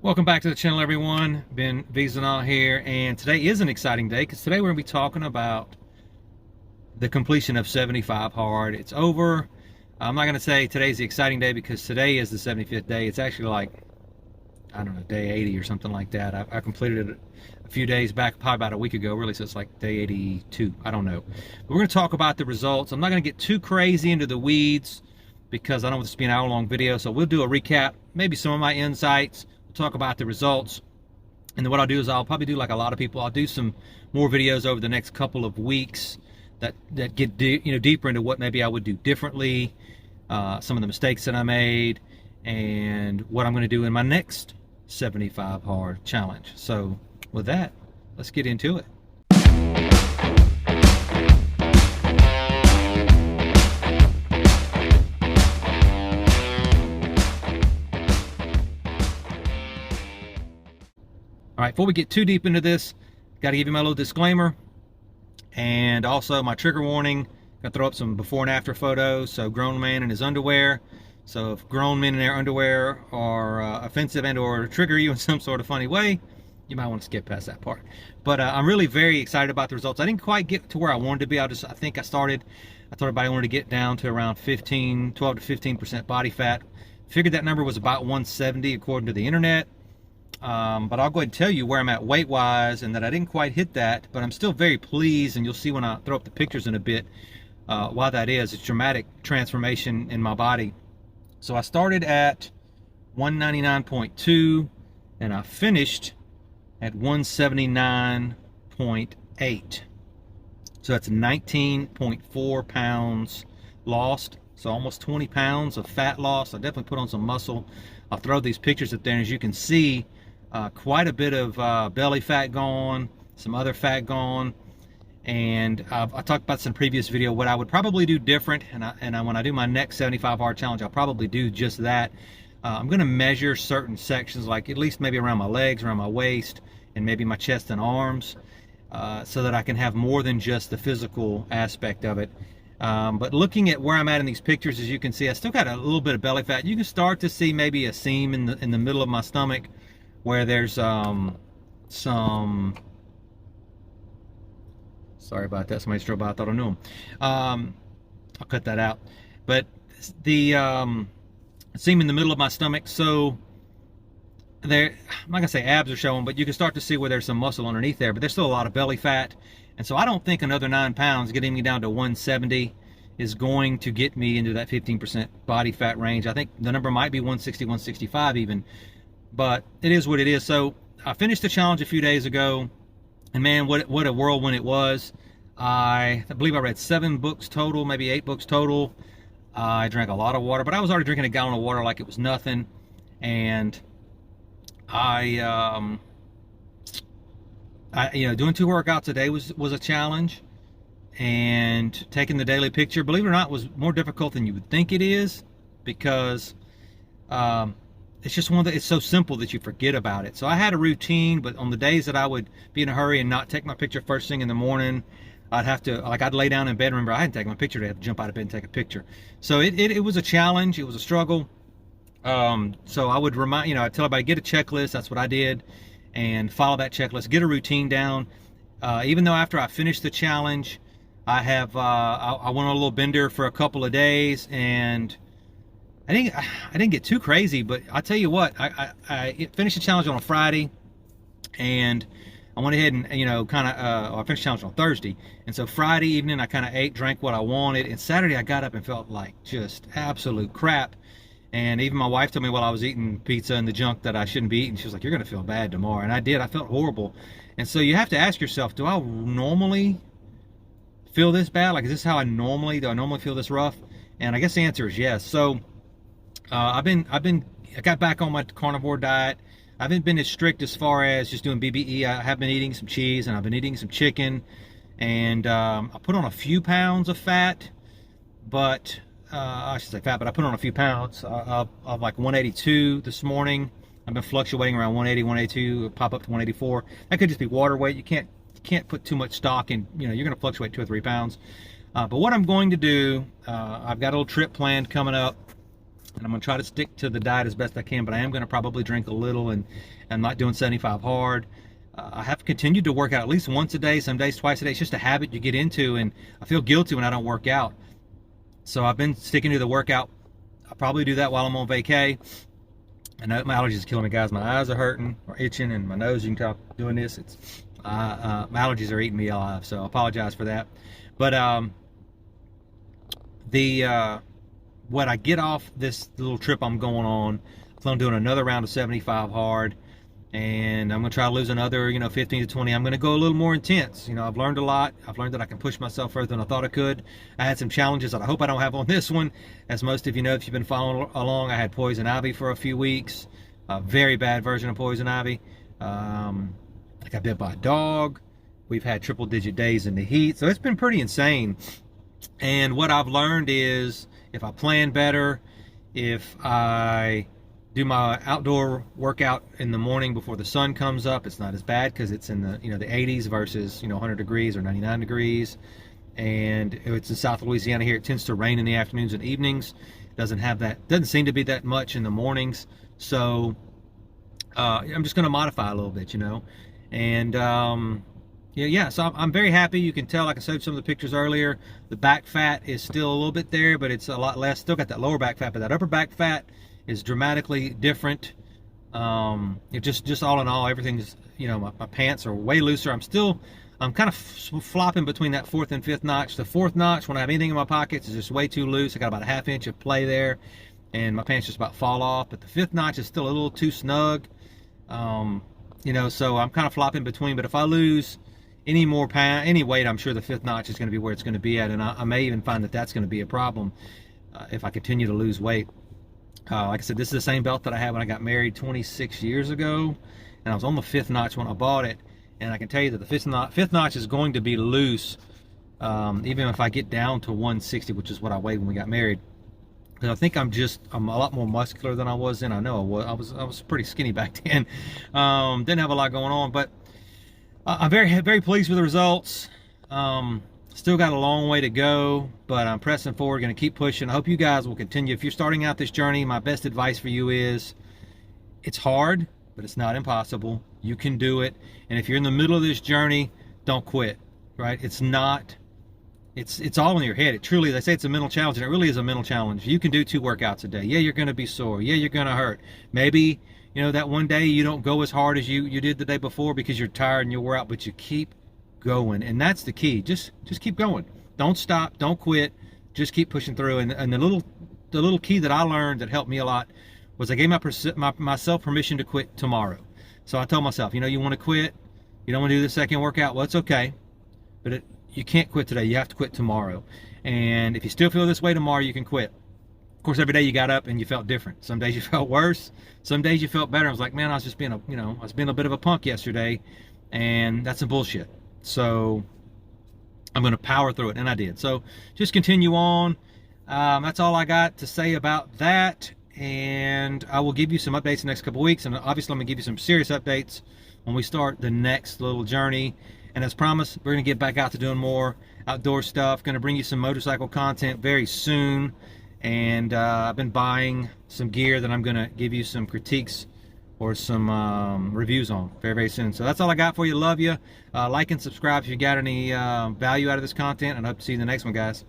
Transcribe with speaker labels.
Speaker 1: Welcome back to the channel, everyone. Ben Vizanal here, and today is an exciting day because today we're going to be talking about the completion of 75 hard. It's over. I'm not going to say today's the exciting day because today is the 75th day. It's actually like, I don't know, day 80 or something like that. I completed it a few days back, probably about a week ago, really, so it's like day 82. I don't know. But we're going to talk about the results. I'm not going to get too crazy into the weeds because I don't want this to be an hour-long video, so we'll do a recap, maybe some of my insights, talk about the results, and then what I'll do is I'll probably do like a lot of people. I'll do some more videos over the next couple of weeks that get deeper into what maybe I would do differently, some of the mistakes that I made, and what I'm going to do in my next 75 hard challenge. So with that, let's get into it. All right, before we get too deep into this, got to give you my little disclaimer and also my trigger warning. Got to throw up some before and after photos. So grown man in his underwear. So if grown men in their underwear are offensive and or trigger you in some sort of funny way, you might want to skip past that part. But I'm really very excited about the results. I didn't quite get to where I wanted to be. I think I thought everybody wanted to get down to around 12 to 15% body fat. Figured that number was about 170 according to the internet. But I'll go ahead and tell you where I'm at weight-wise and that I didn't quite hit that, but I'm still very pleased, and you'll see when I throw up the pictures in a bit why that is. It's dramatic transformation in my body. So I started at 199.2 and I finished at 179.8. So that's 19.4 pounds lost. So almost 20 pounds of fat loss. I definitely put on some muscle. I'll throw these pictures up there, and as you can see, quite a bit of belly fat gone, some other fat gone, and I talked about this in a previous video. What I would probably do different, and when I do my next 75 hard challenge, I'll probably do just that. I'm going to measure certain sections, like at least maybe around my legs, around my waist, and maybe my chest and arms, so that I can have more than just the physical aspect of it. But looking at where I'm at in these pictures, as you can see, I still got a little bit of belly fat. You can start to see maybe a seam in the middle of my stomach where there's some, sorry about that, somebody drove by, I thought I knew him. I'll cut that out. But the seam in the middle of my stomach, so there, I'm not gonna say abs are showing, but you can start to see where there's some muscle underneath there, but there's still a lot of belly fat. And so I don't think another 9 pounds, getting me down to 170, is going to get me into that 15% body fat range. I think the number might be 160, 165 even, but it is what it is. So I finished the challenge a few days ago, and man, what a whirlwind it was. I believe I read 7 books total, maybe 8 books total. I drank a lot of water, but I was already drinking a gallon of water like it was nothing. And doing 2 workouts a day was a challenge, and taking the daily picture, believe it or not, was more difficult than you would think it is, because it's just it's so simple that you forget about it. So I had a routine, but on the days that I would be in a hurry and not take my picture first thing in the morning, I'd have to, I'd lay down in bed. Remember, I hadn't taken my picture, I had to jump out of bed and take a picture. So it was a challenge, it was a struggle. So I would remind, I'd tell everybody, get a checklist. That's what I did, and follow that checklist, get a routine down. Even though after I finished the challenge, I went on a little bender for a couple of days, and I didn't get too crazy, but I tell you what, I finished the challenge on a Friday, and I went ahead and I finished the challenge on Thursday, and so Friday evening I kind of ate, drank what I wanted, and Saturday I got up and felt like just absolute crap. And even my wife told me while I was eating pizza and the junk that I shouldn't be eating. She was like, you're going to feel bad tomorrow. And I did. I felt horrible. And so you have to ask yourself, do I normally feel this bad? Like, is this how do I normally feel this rough? And I guess the answer is yes. So I got back on my carnivore diet. I haven't been as strict as far as just doing BBE. I have been eating some cheese, and I've been eating some chicken. And I put on a few pounds of fat, but I should say fat, but I put on a few pounds of like 182 this morning. I've been fluctuating around 180, 182, pop up to 184. That could just be water weight. You can't put too much stock in, you're going to fluctuate 2 or 3 pounds. But what I'm going to do, I've got a little trip planned coming up and I'm going to try to stick to the diet as best I can, but I am going to probably drink a little, and I'm not doing 75 hard. I have continued to work out at least once a day, some days twice a day. It's just a habit you get into, and I feel guilty when I don't work out. So I've been sticking to the workout. I'll probably do that while I'm on vacay. I know my allergies are killing me, guys. My eyes are hurting or itching, and my nose, you can tell doing this. My allergies are eating me alive, so I apologize for that. But what I get off this little trip I'm going on, I'm doing another round of 75 hard, and I'm going to try to lose another, 15 to 20. I'm going to go a little more intense. I've learned a lot. I've learned that I can push myself further than I thought I could. I had some challenges that I hope I don't have on this one. As most of you know, if you've been following along, I had poison ivy for a few weeks. A very bad version of poison ivy. I got bit by a dog. We've had triple-digit days in the heat. So it's been pretty insane. And what I've learned is, if I plan better, if I do my outdoor workout in the morning before the sun comes up, it's not as bad because it's in the the 80s versus 100 degrees or 99 degrees. And it's in South Louisiana here. It tends to rain in the afternoons and evenings. Doesn't seem to be that much in the mornings. So I'm just going to modify a little bit, and so I'm very happy. You can tell, like I showed some of the pictures earlier, the back fat is still a little bit there, but it's a lot less. Still got that lower back fat, but that upper back fat is dramatically different. It just all in all, everything's, my pants are way looser. I'm kind of flopping between that fourth and fifth notch. The fourth notch, when I have anything in my pockets, is just way too loose. I got about a ½ inch of play there, and my pants just about fall off. But the fifth notch is still a little too snug. So I'm kind of flopping between. But if I lose any weight, I'm sure the fifth notch is going to be where it's going to be at, and I may even find that that's going to be a problem if I continue to lose weight. Like I said, this is the same belt that I had when I got married 26 years ago, and I was on the fifth notch when I bought it, and I can tell you that the fifth notch is going to be loose, even if I get down to 160, which is what I weighed when we got married. Because I think I'm a lot more muscular than I was then. I know I was pretty skinny back then. Didn't have a lot going on, but I'm very, very pleased with the results. Still got a long way to go, but I'm pressing forward, going to keep pushing. I hope you guys will continue. If you're starting out this journey, my best advice for you is, it's hard, but it's not impossible. You can do it. And if you're in the middle of this journey, don't quit, right? It's all in your head. They say it's a mental challenge, and it really is a mental challenge. You can do 2 workouts a day. Yeah, you're going to be sore. Yeah, you're going to hurt. Maybe, that one day you don't go as hard as you did the day before because you're tired and you wore out, but you keep going, and that's the key. Just keep going. Don't stop. Don't quit. Just keep pushing through. And the little key that I learned that helped me a lot was I gave myself permission to quit tomorrow. So I told myself, you want to quit, you don't want to do the second workout, well, it's okay, but you can't quit today. You have to quit tomorrow. And if you still feel this way tomorrow, you can quit. Of course, every day you got up and you felt different. Some days you felt worse. Some days you felt better. I was like, man, I was just being a bit of a punk yesterday, and that's some bullshit. So I'm going to power through it, and I did. So just continue on. That's all I got to say about that, and I will give you some updates the next couple weeks, and obviously I'm going to give you some serious updates when we start the next little journey. And as promised, we're going to get back out to doing more outdoor stuff. Going to bring you some motorcycle content very soon, and I've been buying some gear that I'm going to give you some critiques or some reviews on very, very soon. So that's all I got for you. Love you. Like and subscribe if you got any value out of this content, and I hope to see you in the next one, guys.